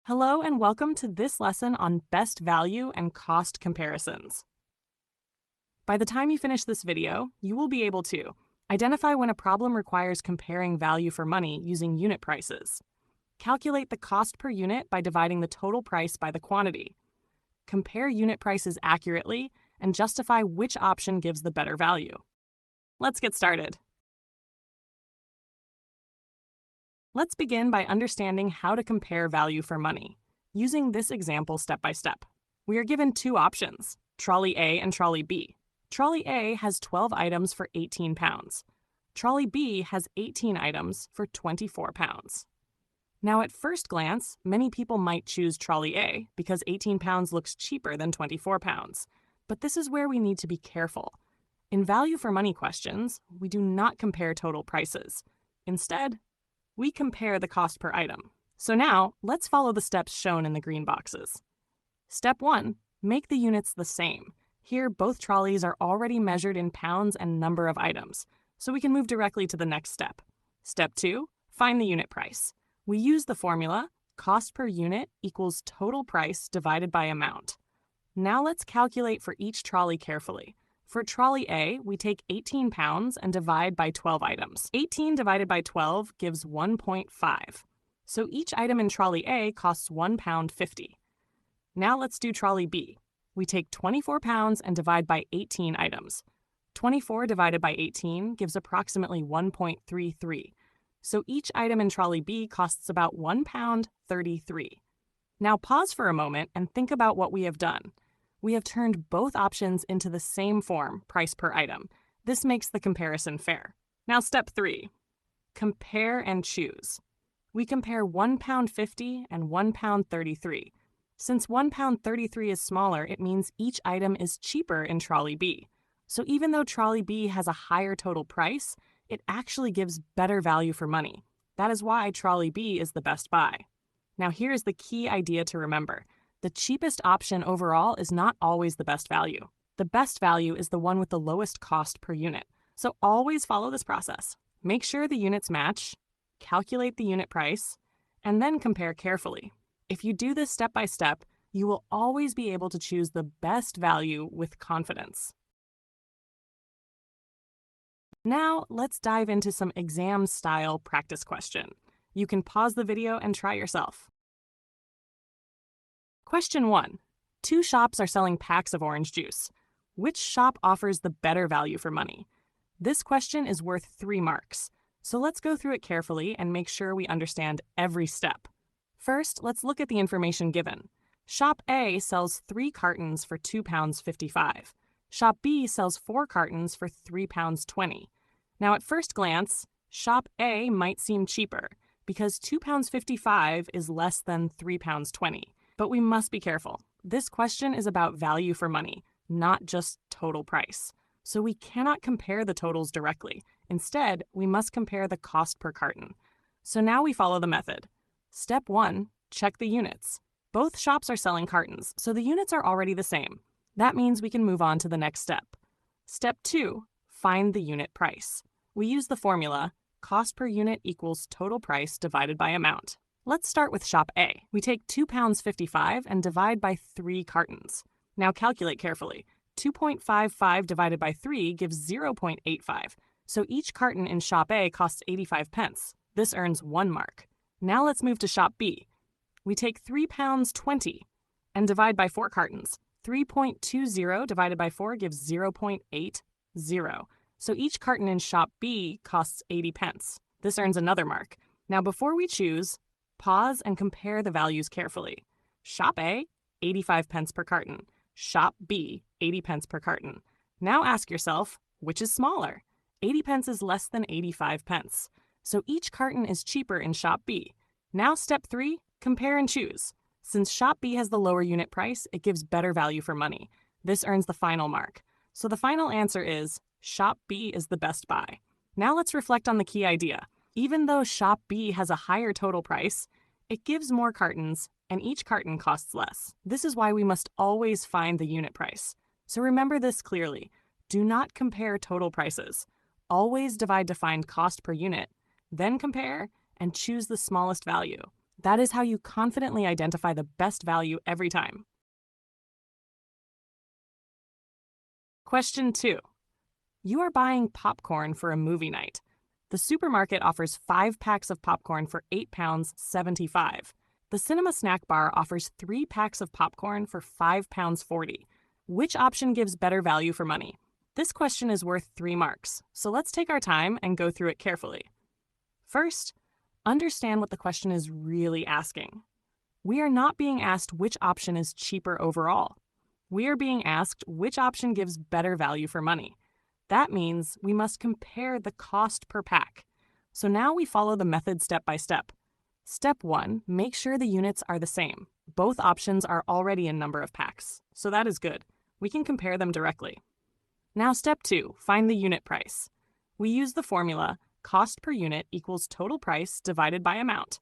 Hello and welcome to this lesson on best value and cost comparisons. By the time you finish this video, you will be able to identify when a problem requires comparing value for money using unit prices, calculate the cost per unit by dividing the total price by the quantity, compare unit prices accurately, and justify which option gives the better value. Let's get started. Let's begin by understanding how to compare value for money, using this example step by step. We are given two options, trolley A and trolley B. Trolley A has 12 items for 18 pounds. Trolley B has 18 items for 24 pounds. Now, at first glance, many people might choose trolley A because 18 pounds looks cheaper than 24 pounds. But this is where we need to be careful. In value for money questions, we do not compare total prices. Instead, we compare the cost per item. So now, let's follow the steps shown in the green boxes. Step 1, make the units the same. Here, both trolleys are already measured in pounds and number of items, so we can move directly to the next step. Step 2, find the unit price. We use the formula, cost per unit equals total price divided by amount. Now let's calculate for each trolley carefully. For trolley A, we take 18 pounds and divide by 12 items. 18 divided by 12 gives 1.5. So each item in trolley A costs £1.50. Now let's do trolley B. We take 24 pounds and divide by 18 items. 24 divided by 18 gives approximately 1.33. So each item in trolley B costs about £1.33. Now pause for a moment and think about what we have done. We have turned both options into the same form, price per item. This makes the comparison fair. Now step 3, compare and choose. We compare £1.50 and £1.33. Since £1.33 is smaller, it means each item is cheaper in trolley B. So even though trolley B has a higher total price, it actually gives better value for money. That is why trolley B is the best buy. Now here's the key idea to remember. The cheapest option overall is not always the best value. The best value is the one with the lowest cost per unit. So always follow this process. Make sure the units match, calculate the unit price, and then compare carefully. If you do this step by step, you will always be able to choose the best value with confidence. Now, let's dive into some exam-style practice question. You can pause the video and try yourself. Question 1. Two shops are selling packs of orange juice. Which shop offers the better value for money? This question is worth 3 marks. So let's go through it carefully and make sure we understand every step. First, let's look at the information given. Shop A sells 3 cartons for £2.55. Shop B sells 4 cartons for £3.20. Now at first glance, Shop A might seem cheaper because £2.55 is less than £3.20. But we must be careful. This question is about value for money, not just total price. So we cannot compare the totals directly. Instead, we must compare the cost per carton. So now we follow the method. Step 1, check the units. Both shops are selling cartons, so the units are already the same. That means we can move on to the next step. Step 2, find the unit price. We use the formula, cost per unit equals total price divided by amount. Let's start with shop A. We take £2.55 and divide by 3 cartons. Now calculate carefully. 2.55 divided by 3 gives 0.85. So each carton in shop A costs 85 pence. This earns 1 mark. Now let's move to shop B. We take £3.20 and divide by 4 cartons. 3.20 divided by 4 gives 0.80. So each carton in shop B costs 80 pence. This earns another mark. Now before we choose, pause and compare the values carefully. Shop A, 85 pence per carton. Shop B, 80 pence per carton. Now ask yourself, which is smaller? 80 pence is less than 85 pence. So each carton is cheaper in shop B. Now step 3, compare and choose. Since shop B has the lower unit price, it gives better value for money. This earns the final mark. So the final answer is shop B is the best buy. Now let's reflect on the key idea. Even though shop B has a higher total price, it gives more cartons, and each carton costs less. This is why we must always find the unit price. So remember this clearly. Do not compare total prices. Always divide to find cost per unit, then compare and choose the smallest value. That is how you confidently identify the best value every time. Question 2. You are buying popcorn for a movie night. The supermarket offers 5 packs of popcorn for £8.75. The cinema snack bar offers 3 packs of popcorn for £5.40. Which option gives better value for money? This question is worth 3 marks, so let's take our time and go through it carefully. First, understand what the question is really asking. We are not being asked which option is cheaper overall. We are being asked which option gives better value for money. That means we must compare the cost per pack. So now we follow the method step by step. Step 1, make sure the units are the same. Both options are already in number of packs, so that is good. We can compare them directly. Now step 2, find the unit price. We use the formula cost per unit equals total price divided by amount.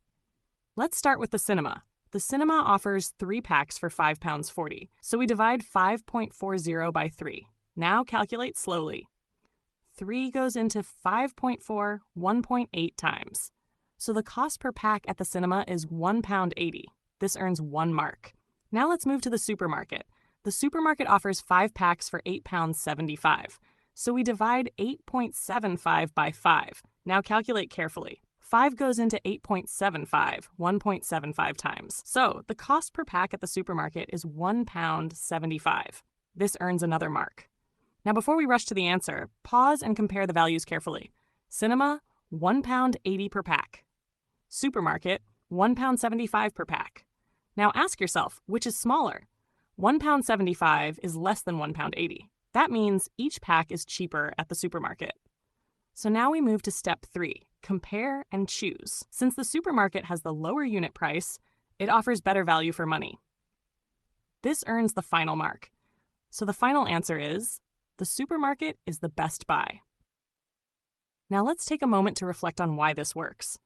Let's start with the cinema. The cinema offers 3 packs for £5.40, so we divide 5.40 by 3. Now calculate slowly. 3 goes into 5.4 1.8 times. So the cost per pack at the cinema is £1.80. This earns 1 mark. Now let's move to the supermarket. The supermarket offers 5 packs for £8.75. So we divide 8.75 by 5. Now calculate carefully. 5 goes into 8.75, 1.75 times. So the cost per pack at the supermarket is £1.75. This earns another mark. Now before we rush to the answer, pause and compare the values carefully. Cinema, £1.80 per pack. Supermarket, £1.75 per pack. Now ask yourself, which is smaller? £1.75 is less than £1.80. That means each pack is cheaper at the supermarket. So now we move to step 3, compare and choose. Since the supermarket has the lower unit price, it offers better value for money. This earns the final mark. So the final answer is, the supermarket is the best buy. Now let's take a moment to reflect on why this works.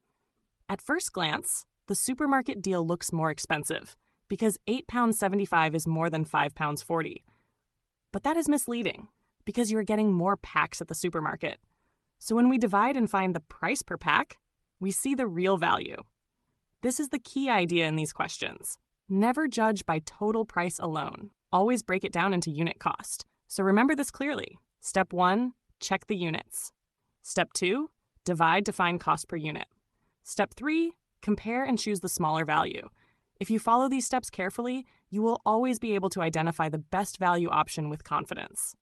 At first glance, the supermarket deal looks more expensive because £8.75 is more than £5.40. But that is misleading because you are getting more packs at the supermarket. So when we divide and find the price per pack, we see the real value. This is the key idea in these questions. Never judge by total price alone. Always break it down into unit cost. So remember this clearly. Step 1, check the units. Step 2, divide to find cost per unit. Step 3, compare and choose the smaller value. If you follow these steps carefully, you will always be able to identify the best value option with confidence.